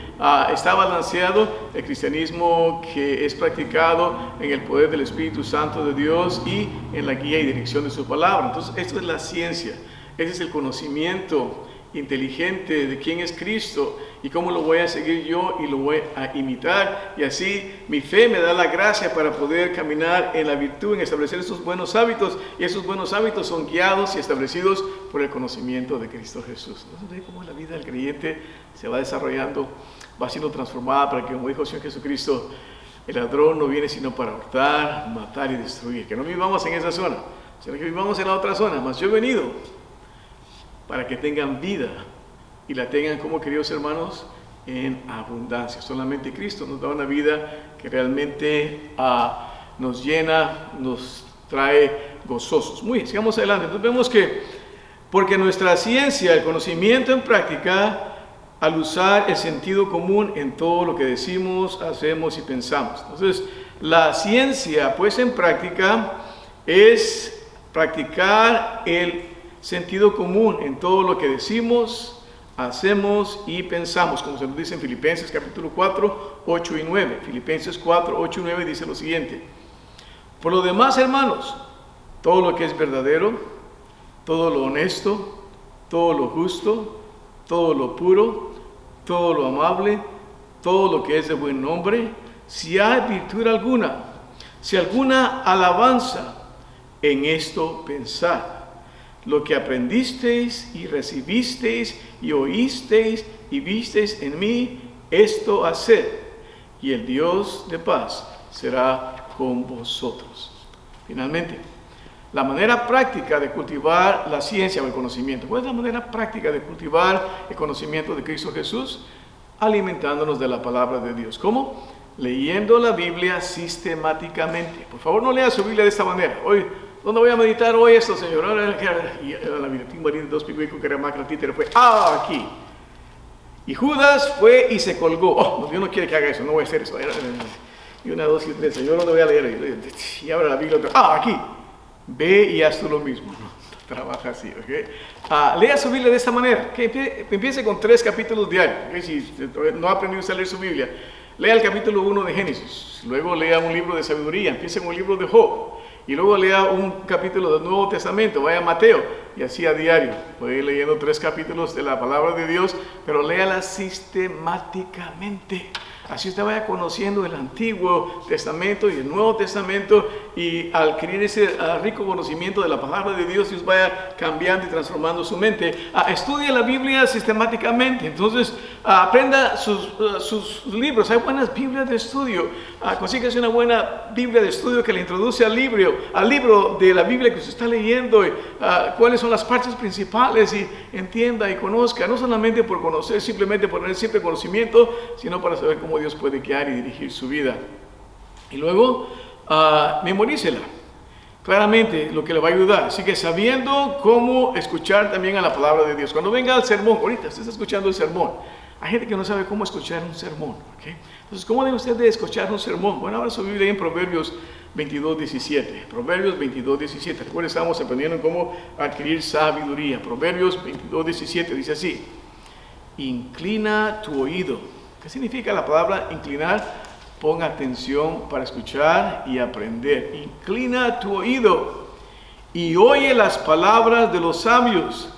está balanceado? El cristianismo que es practicado en el poder del Espíritu Santo de Dios y en la guía y dirección de su palabra. Entonces, esto es la ciencia. Ese es el conocimiento inteligente de quién es Cristo y cómo lo voy a seguir yo y lo voy a imitar, y así mi fe me da la gracia para poder caminar en la virtud, en establecer esos buenos hábitos, y esos buenos hábitos son guiados y establecidos por el conocimiento de Cristo Jesús. Entonces ve cómo la vida del creyente se va desarrollando, va siendo transformada para que, como dijo el Señor Jesucristo, el ladrón no viene sino para hurtar, matar y destruir. Que no vivamos en esa zona, sino que vivamos en la otra zona. Mas yo he venido para que tengan vida y la tengan, como queridos hermanos, en abundancia. Solamente Cristo nos da una vida que realmente nos llena, nos trae gozosos. Muy bien, sigamos adelante. Entonces vemos que, porque nuestra ciencia, el conocimiento en práctica, al usar el sentido común en todo lo que decimos, hacemos y pensamos. Entonces, la ciencia, pues en práctica, es practicar el sentido común en todo lo que decimos, hacemos y pensamos, como se nos dice en Filipenses capítulo 4, 8 y 9. Filipenses 4, 8 y 9 dice lo siguiente: por lo demás, hermanos, todo lo que es verdadero, todo lo honesto, todo lo justo, todo lo puro, todo lo amable, todo lo que es de buen nombre, si hay virtud alguna, si alguna alabanza, en esto pensad. Lo que aprendisteis y recibisteis y oísteis y visteis en mí, esto haced, y el Dios de paz será con vosotros. Finalmente, la manera práctica de cultivar la ciencia o el conocimiento. ¿Cuál es la manera práctica de cultivar el conocimiento de Cristo Jesús? Alimentándonos de la palabra de Dios. ¿Cómo? Leyendo la Biblia sistemáticamente. Por favor, no lea su Biblia de esta manera. Hoy, ¿dónde voy a meditar hoy esto, Señor? Y la Biblia, dos picuicos que era más títere fue, aquí. Y Judas fue y se colgó. Oh, Dios no quiere que haga eso, no voy a hacer eso. Y 1, 2 y 3, Señor, ¿dónde voy a leer? Y abra la Biblia otra. Aquí. Ve y haz tú lo mismo. No, trabaja así, ¿ok? Lea su Biblia de esta manera. Que empiece con 3 capítulos diarios. ¿Okay? Si no ha aprendido a leer su Biblia, lea el capítulo 1 de Génesis. Luego lea un libro de sabiduría. Empiece con un libro de Job. Y luego lea un capítulo del Nuevo Testamento. Vaya a Mateo. Y así a diario. Puede ir leyendo 3 capítulos de la palabra de Dios, pero léala sistemáticamente. Así usted vaya conociendo el Antiguo Testamento y el Nuevo Testamento, y al adquirir ese rico conocimiento de la palabra de Dios, Dios vaya cambiando y transformando su mente. Estudie la Biblia sistemáticamente. Entonces, aprenda sus libros. Hay buenas Biblias de estudio. Consíguese una buena Biblia de estudio que le introduce al libro de la Biblia que usted está leyendo, cuáles son las partes principales, y entienda y conozca, no solamente por conocer, simplemente por tener siempre conocimiento, sino para saber cómo Dios puede guiar y dirigir su vida. Y luego, memorícela claramente, lo que le va a ayudar. Así que sabiendo cómo escuchar también a la palabra de Dios. Cuando venga el sermón, ahorita usted está escuchando el sermón, hay gente que no sabe cómo escuchar un sermón, ¿okay? Entonces, ¿cómo debe usted de escuchar un sermón? Bueno, ahora su Biblia en Proverbios 22:17. Proverbios 22:17. Recuerden, estamos aprendiendo cómo adquirir sabiduría. Proverbios 22:17 dice así: inclina tu oído. ¿Qué significa la palabra inclinar? Pon atención para escuchar y aprender. Inclina tu oído y oye las palabras de los sabios,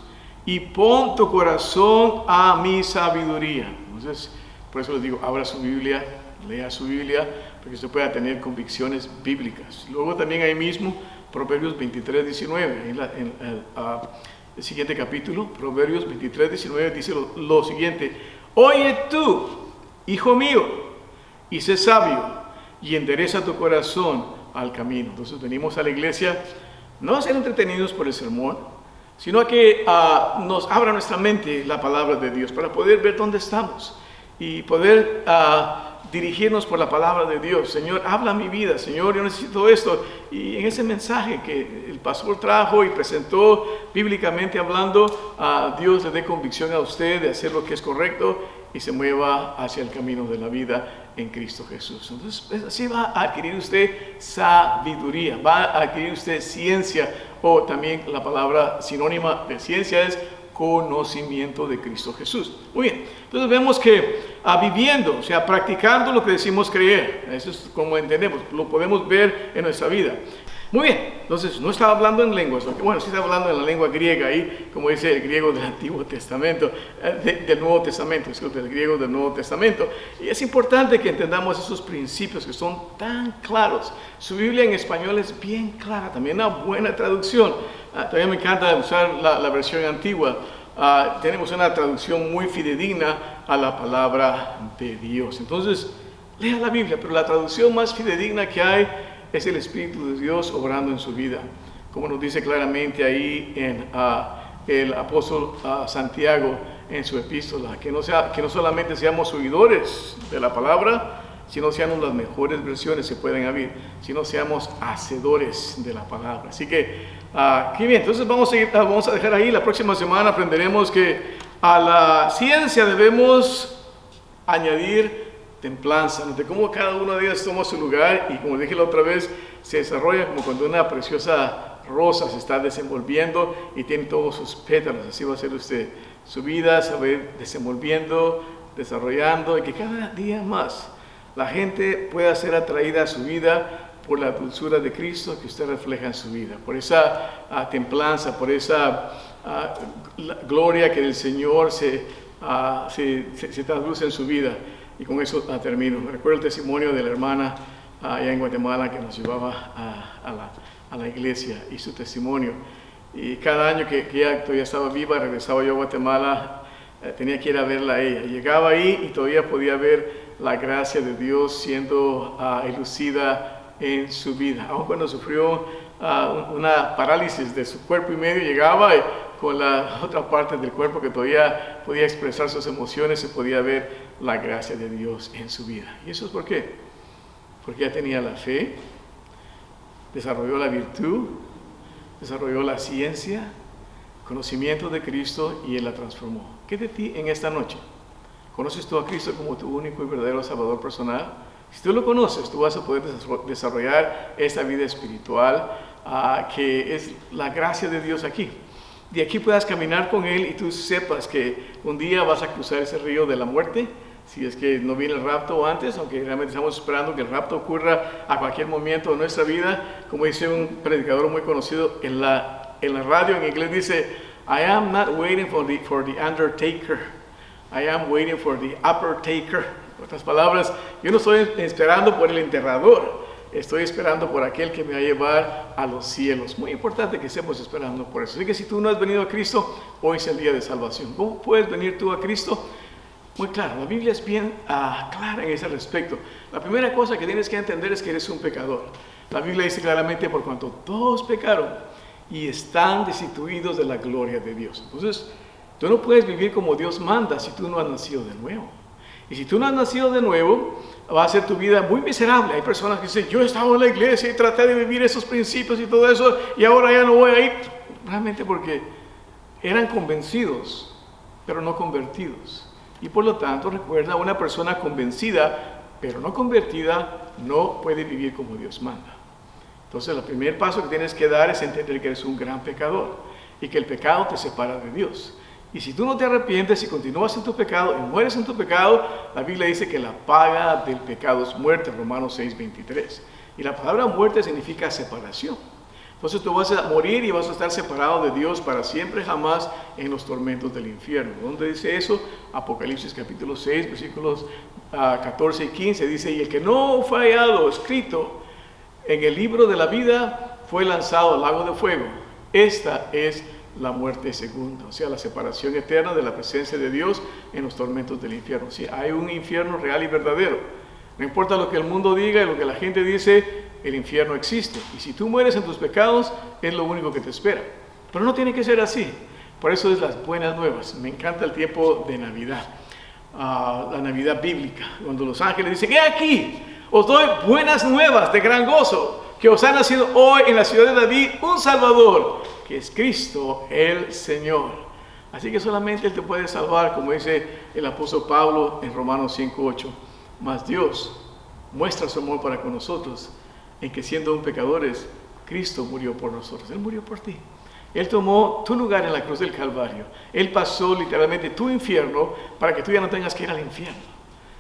y pon tu corazón a mi sabiduría. Entonces, por eso les digo, abra su Biblia, lea su Biblia, para que usted pueda tener convicciones bíblicas. Luego también ahí mismo, Proverbios 23:19, en el siguiente capítulo, Proverbios 23:19 dice lo siguiente: oye tú, hijo mío, y sé sabio, y endereza tu corazón al camino. Entonces venimos a la iglesia no a ser entretenidos por el sermón, sino a que nos abra nuestra mente la palabra de Dios, para poder ver dónde estamos y poder dirigirnos por la palabra de Dios. Señor, habla mi vida. Señor, yo necesito esto. Y en ese mensaje que el pastor trajo y presentó bíblicamente hablando, Dios le dé convicción a usted de hacer lo que es correcto y se mueva hacia el camino de la vida en Cristo Jesús. Entonces, así va a adquirir usted sabiduría, va a adquirir usted ciencia, o también la palabra sinónima de ciencia es conocimiento de Cristo Jesús. Muy bien, entonces vemos que viviendo, o sea, practicando lo que decimos creer, eso es como entendemos, lo podemos ver en nuestra vida. Muy bien, entonces no estaba hablando en lenguas, bueno, sí estaba hablando en la lengua griega ahí, como dice el griego del Antiguo Testamento, del Nuevo Testamento, disculpe, el griego del Nuevo Testamento. Y es importante que entendamos esos principios que son tan claros. Su Biblia en español es bien clara, también una buena traducción. Todavía me encanta usar la versión antigua. Tenemos una traducción muy fidedigna a la palabra de Dios. Entonces, lea la Biblia, pero la traducción más fidedigna que hay es el Espíritu de Dios obrando en su vida. como nos dice claramente ahí en el apóstol Santiago en su epístola, que no solamente seamos oidores de la palabra, sino seamos las mejores versiones que pueden haber, sino seamos hacedores de la palabra. Así que, qué bien, entonces vamos a dejar ahí. La próxima semana aprenderemos que a la ciencia debemos añadir templanza, de cómo cada uno de ellos toma su lugar y, como dije la otra vez, se desarrolla como cuando una preciosa rosa se está desenvolviendo y tiene todos sus pétalos. Así va a ser usted, su vida se va a ir desenvolviendo, desarrollando, y que cada día más la gente pueda ser atraída a su vida por la dulzura de Cristo que usted refleja en su vida, por esa templanza, por esa gloria que del Señor se traduce en su vida. Y con eso termino. Me recuerdo el testimonio de la hermana allá en Guatemala que nos llevaba a la iglesia, y su testimonio. Y cada año que ella todavía estaba viva, regresaba yo a Guatemala, tenía que ir a verla a ella. Llegaba ahí y todavía podía ver la gracia de Dios siendo elucida en su vida. Aun cuando sufrió una parálisis de su cuerpo y medio, llegaba y con la otra parte del cuerpo que todavía podía expresar sus emociones, se podía ver la gracia de Dios en su vida. ¿Y eso es por qué? Porque ella tenía la fe, desarrolló la virtud, desarrolló la ciencia, conocimiento de Cristo, y Él la transformó. ¿Qué de ti en esta noche? ¿Conoces tú a Cristo como tu único y verdadero Salvador personal? Si tú lo conoces, tú vas a poder desarrollar esta vida espiritual que es la gracia de Dios aquí. De aquí puedas caminar con Él y tú sepas que un día vas a cruzar ese río de la muerte, si es que no viene el rapto antes, aunque realmente estamos esperando que el rapto ocurra a cualquier momento de nuestra vida. Como dice un predicador muy conocido en la radio en inglés, dice: I am not waiting for the undertaker, I am waiting for the upper taker. En otras palabras, yo no estoy esperando por el enterrador, estoy esperando por aquel que me va a llevar a los cielos. Muy importante que estemos esperando por eso. Así que si tú no has venido a Cristo, hoy es el día de salvación. ¿Cómo puedes venir tú a Cristo? Muy claro, la Biblia es bien clara en ese respecto. La primera cosa que tienes que entender es que eres un pecador. La Biblia dice claramente: por cuanto todos pecaron y están destituidos de la gloria de Dios. Entonces, tú no puedes vivir como Dios manda si tú no has nacido de nuevo. Y si tú no has nacido de nuevo, va a ser tu vida muy miserable. Hay personas que dicen: yo he estado en la iglesia y traté de vivir esos principios y todo eso, y ahora ya no voy a ir. Realmente porque eran convencidos, pero no convertidos. Y por lo tanto, recuerda, una persona convencida, pero no convertida, no puede vivir como Dios manda. Entonces, el primer paso que tienes que dar es entender que eres un gran pecador y que el pecado te separa de Dios. Y si tú no te arrepientes y continúas en tu pecado y mueres en tu pecado, la Biblia dice que la paga del pecado es muerte, Romanos 6:23. Y la palabra muerte significa separación. Entonces tú vas a morir y vas a estar separado de Dios para siempre, jamás, en los tormentos del infierno. ¿Dónde dice eso? Apocalipsis capítulo 6, versículos 14 y 15. Dice: y el que no fue hallado escrito en el libro de la vida fue lanzado al lago de fuego. Esta es la muerte segunda, o sea, la separación eterna de la presencia de Dios en los tormentos del infierno. Sí, hay un infierno real y verdadero. No importa lo que el mundo diga y lo que la gente dice, el infierno existe. Y si tú mueres en tus pecados, es lo único que te espera. Pero no tiene que ser así. Por eso es las buenas nuevas. Me encanta el tiempo de Navidad, la Navidad bíblica, cuando los ángeles dicen: he aquí, os doy buenas nuevas de gran gozo, que os ha nacido hoy en la ciudad de David un Salvador, que es Cristo el Señor. Así que solamente Él te puede salvar, como dice el apóstol Pablo en Romanos 5:8. Mas Dios muestra su amor para con nosotros, en que siendo aún pecadores, Cristo murió por nosotros. Él murió por ti. Él tomó tu lugar en la cruz del Calvario. Él pasó literalmente tu infierno para que tú ya no tengas que ir al infierno.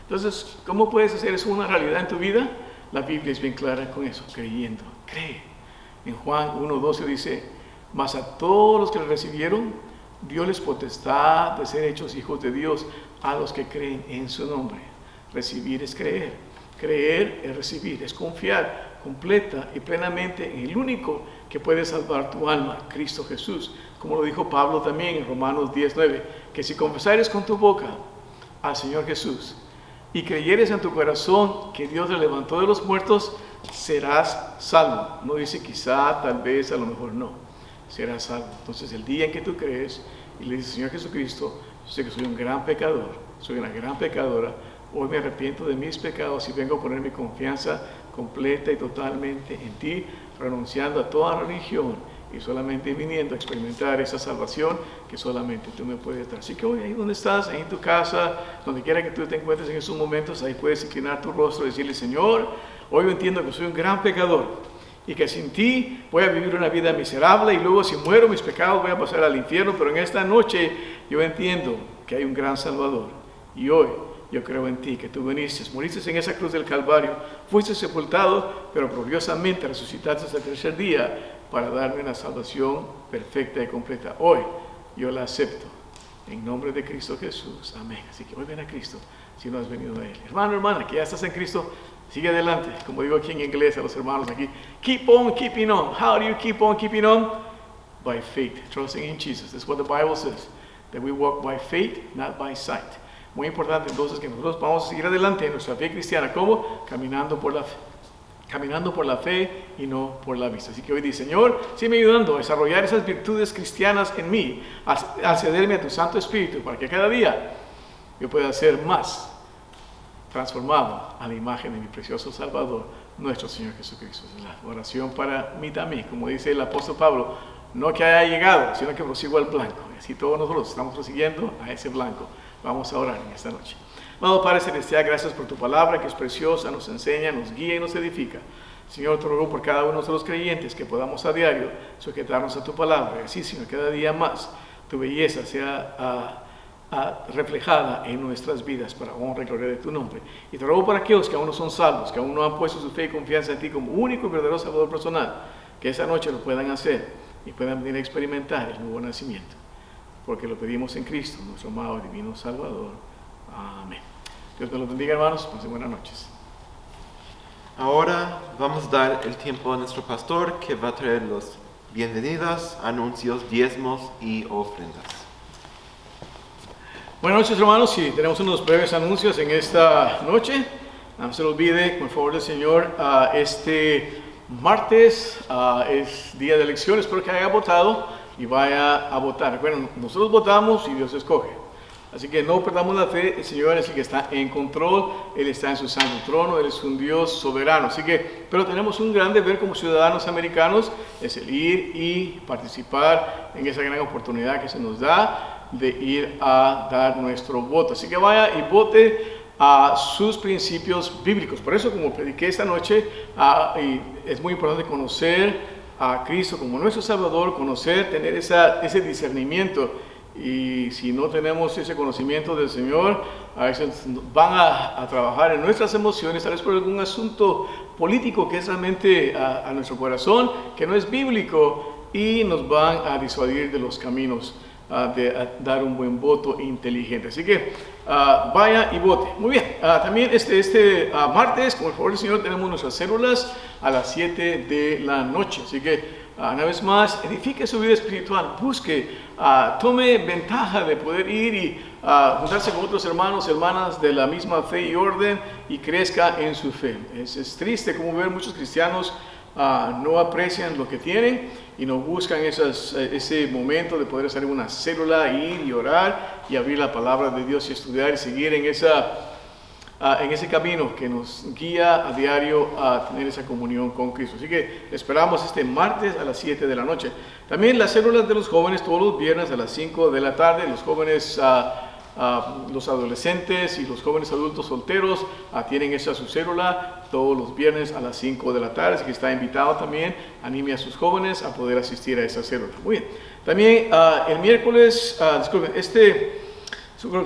Entonces, ¿cómo puedes hacer eso una realidad en tu vida? La Biblia es bien clara con eso: creyendo. Cree. En Juan 1:12 dice: mas a todos los que le recibieron, dióles potestad de ser hechos hijos de Dios, a los que creen en su nombre. Recibir es creer. Creer es recibir, es confiar completa y plenamente en el único que puede salvar tu alma, Cristo Jesús. Como lo dijo Pablo también en Romanos 10:9, que si confesares con tu boca al Señor Jesús y creyeres en tu corazón que Dios le levantó de los muertos, serás salvo. No dice quizá, tal vez, a lo mejor no. Serás salvo. Entonces el día en que tú crees y le dices, Señor Jesucristo, yo sé que soy un gran pecador, soy una gran pecadora, hoy me arrepiento de mis pecados y vengo a poner mi confianza completa y totalmente en ti, renunciando a toda religión y solamente viniendo a experimentar esa salvación que solamente tú me puedes dar. Así que hoy, ahí donde estás, ahí en tu casa, donde quiera que tú te encuentres en esos momentos, ahí puedes inclinar tu rostro y decirle, Señor, hoy yo entiendo que soy un gran pecador y que sin ti voy a vivir una vida miserable y luego si muero mis pecados voy a pasar al infierno, pero en esta noche yo entiendo que hay un gran Salvador y hoy yo creo en ti, que tú viniste, moriste en esa cruz del Calvario, fuiste sepultado, pero gloriosamente resucitaste hasta el tercer día para darme una salvación perfecta y completa. Hoy yo la acepto en nombre de Cristo Jesús. Amén. Así que hoy ven a Cristo si no has venido a Él. Hermano, hermana, que ya estás en Cristo, sigue adelante. Como digo aquí en inglés a los hermanos aquí, keep on keeping on. How do you keep on keeping on? By faith, trusting in Jesus. That's what the Bible says, that we walk by faith, not by sight. Muy importante entonces que nosotros vamos a seguir adelante en nuestra fe cristiana. ¿Cómo? Caminando por la fe. Caminando por la fe y no por la vista. Así que hoy dice, Señor, sígueme ayudando a desarrollar esas virtudes cristianas en mí, a cederme a tu Santo Espíritu, para que cada día yo pueda ser más transformado a la imagen de mi precioso Salvador, nuestro Señor Jesucristo. Es la oración para mí también, como dice el apóstol Pablo, no que haya llegado, sino que prosigo al blanco. Y así todos nosotros estamos prosiguiendo a ese blanco. Vamos a orar en esta noche. Amado Padre Celestial, gracias por tu palabra que es preciosa, nos enseña, nos guía y nos edifica. Señor, te ruego por cada uno de los creyentes que podamos a diario sujetarnos a tu palabra. Y así, Señor, cada día más tu belleza sea reflejada en nuestras vidas para honra y gloria de tu nombre. Y te ruego para aquellos que aún no son salvos, que aún no han puesto su fe y confianza en ti como único y verdadero Salvador personal, que esa noche lo puedan hacer y puedan venir a experimentar el nuevo nacimiento. Porque lo pedimos en Cristo, nuestro amado y divino Salvador. Amén. Dios me los bendiga, hermanos. Pasen buenas noches. Ahora vamos a dar el tiempo a nuestro pastor que va a traer los bienvenidas, anuncios, diezmos y ofrendas. Buenas noches, hermanos. Sí, tenemos unos breves anuncios en esta noche. No se lo olvide, por favor del Señor, este martes es día de elección. Espero que haya votado y vaya a votar. Bueno, nosotros votamos y Dios escoge. Así que no perdamos la fe, el Señor es el que está en control, Él está en su santo trono, Él es un Dios soberano. Así que, pero tenemos un gran deber como ciudadanos americanos, es el ir y participar en esa gran oportunidad que se nos da de ir a dar nuestro voto. Así que vaya y vote a sus principios bíblicos. Por eso, como prediqué esta noche, y es muy importante conocer a Cristo como nuestro Salvador, conocer, tener ese discernimiento. Y si no tenemos ese conocimiento del Señor, a veces van a trabajar en nuestras emociones, tal vez por algún asunto político que es realmente a nuestro corazón, que no es bíblico, y nos van a disuadir de los caminos de dar un buen voto inteligente. Así que vaya y vote. Muy bien, también este martes, con el favor del Señor, tenemos nuestras células a las 7 de la noche. Así que una vez más, edifique su vida espiritual, busque, tome ventaja de poder ir y juntarse con otros hermanos, hermanas de la misma fe y orden y crezca en su fe. Es triste como ver muchos cristianos no aprecian lo que tienen y no buscan ese momento de poder hacer una célula, ir y orar y abrir la palabra de Dios y estudiar y seguir en ese camino que nos guía a diario a tener esa comunión con Cristo. Así que esperamos este martes a las 7 de la noche. También las células de los jóvenes todos los viernes a las 5 de la tarde. Los jóvenes, los adolescentes y los jóvenes adultos solteros tienen esa su célula todos los viernes a las 5 de la tarde. Así que está invitado también, anime a sus jóvenes a poder asistir a esa célula. Muy bien. También el miércoles, disculpen,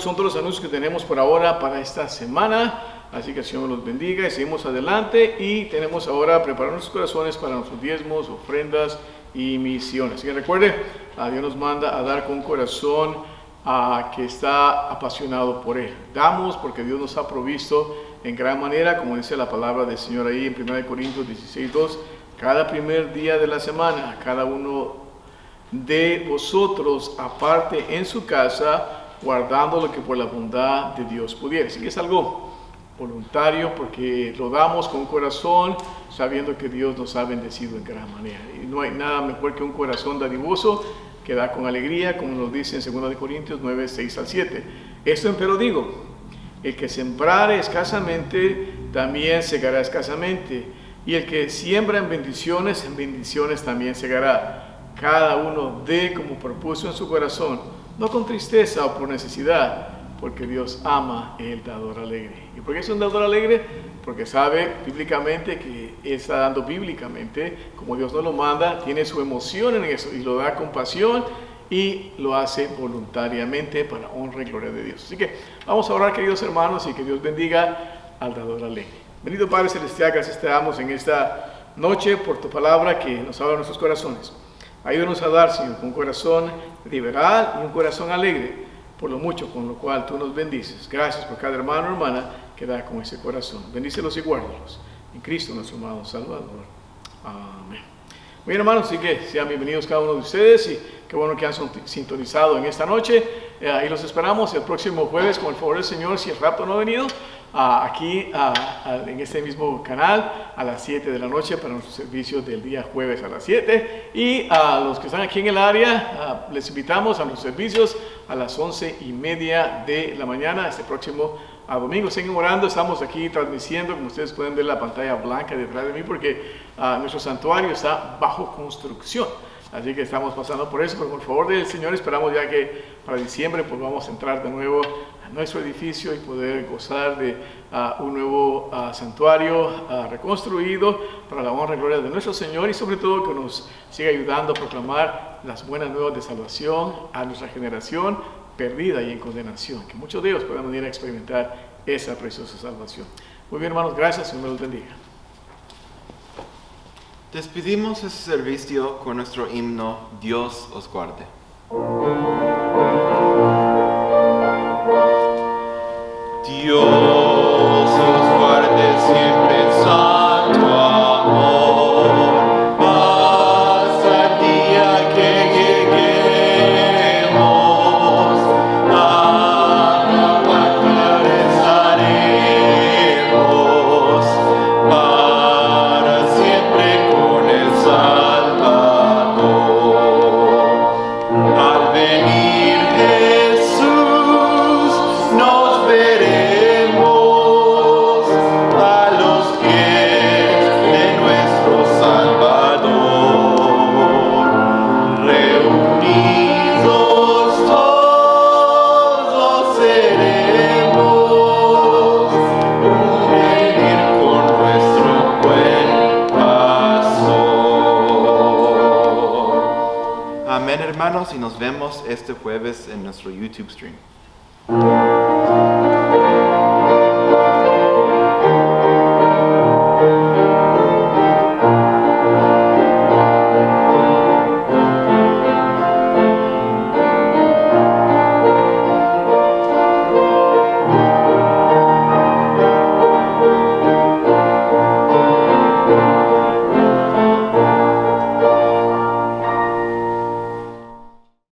son todos los anuncios que tenemos por ahora para esta semana. Así que el Señor los bendiga y seguimos adelante. Y tenemos ahora preparar nuestros corazones para nuestros diezmos, ofrendas y misiones. Así que recuerde, Dios nos manda a dar con corazón que está apasionado por Él. Damos porque Dios nos ha provisto en gran manera, como dice la palabra del Señor ahí en 1 Corintios 16:2. Cada primer día de la semana, cada uno de vosotros aparte en su casa, guardando lo que por la bondad de Dios pudiera. Así que es algo voluntario, porque lo damos con corazón, sabiendo que Dios nos ha bendecido en gran manera. Y no hay nada mejor que un corazón dadivoso que da con alegría, como nos dice en 2 Corintios 9, 6 al 7. Esto empero digo, el que sembrare escasamente, también segará escasamente, y el que siembra en bendiciones también segará. Cada uno dé como propuso en su corazón, no con tristeza o por necesidad, porque Dios ama el dador alegre. ¿Y por qué es un dador alegre? Porque sabe bíblicamente que está dando bíblicamente, como Dios nos lo manda, tiene su emoción en eso y lo da con pasión y lo hace voluntariamente para honra y gloria de Dios. Así que vamos a orar, queridos hermanos, y que Dios bendiga al dador alegre. Bendito Padre Celestial, gracias te damos en esta noche por tu palabra que nos habla en nuestros corazones. Ayúdanos a dar, Señor, un corazón liberal y un corazón alegre, por lo mucho con lo cual tú nos bendices. Gracias por cada hermano o hermana que da con ese corazón. Bendícelos y guárdalos. En Cristo nuestro amado Salvador. Amén. Muy bien, hermanos, así que sean bienvenidos cada uno de ustedes y qué bueno que han sintonizado en esta noche. Y los esperamos el próximo jueves, con el favor del Señor, si el rapto no ha venido, aquí en este mismo canal a las 7 de la noche para nuestro servicio del día jueves a las 7. Y a los que están aquí en el área, les invitamos a nuestros servicios a las 11:30 de la mañana, este próximo domingo. Sigan orando, estamos aquí transmitiendo, como ustedes pueden ver la pantalla blanca detrás de mí, porque nuestro santuario está bajo construcción. Así que estamos pasando por eso, pero por favor del Señor esperamos ya que para diciembre pues vamos a entrar de nuevo a nuestro edificio y poder gozar de un nuevo santuario reconstruido para la honra y gloria de nuestro Señor, y sobre todo que nos siga ayudando a proclamar las buenas nuevas de salvación a nuestra generación perdida y en condenación, que muchos de ellos puedan venir a experimentar esa preciosa salvación. Muy bien, hermanos, gracias, Señor me los bendiga. Despedimos este servicio con nuestro himno Dios os guarde. Dios os guarde siempre en santo amor, hasta el día que lleguemos a la patria regresaremos para siempre con el Salvador. Al venir Jesús nos veremos a los pies de nuestro Salvador. Reunidos todos seremos, unir con nuestro buen pastor. Amén, hermanos, y nos vemos este jueves en nuestro YouTube stream.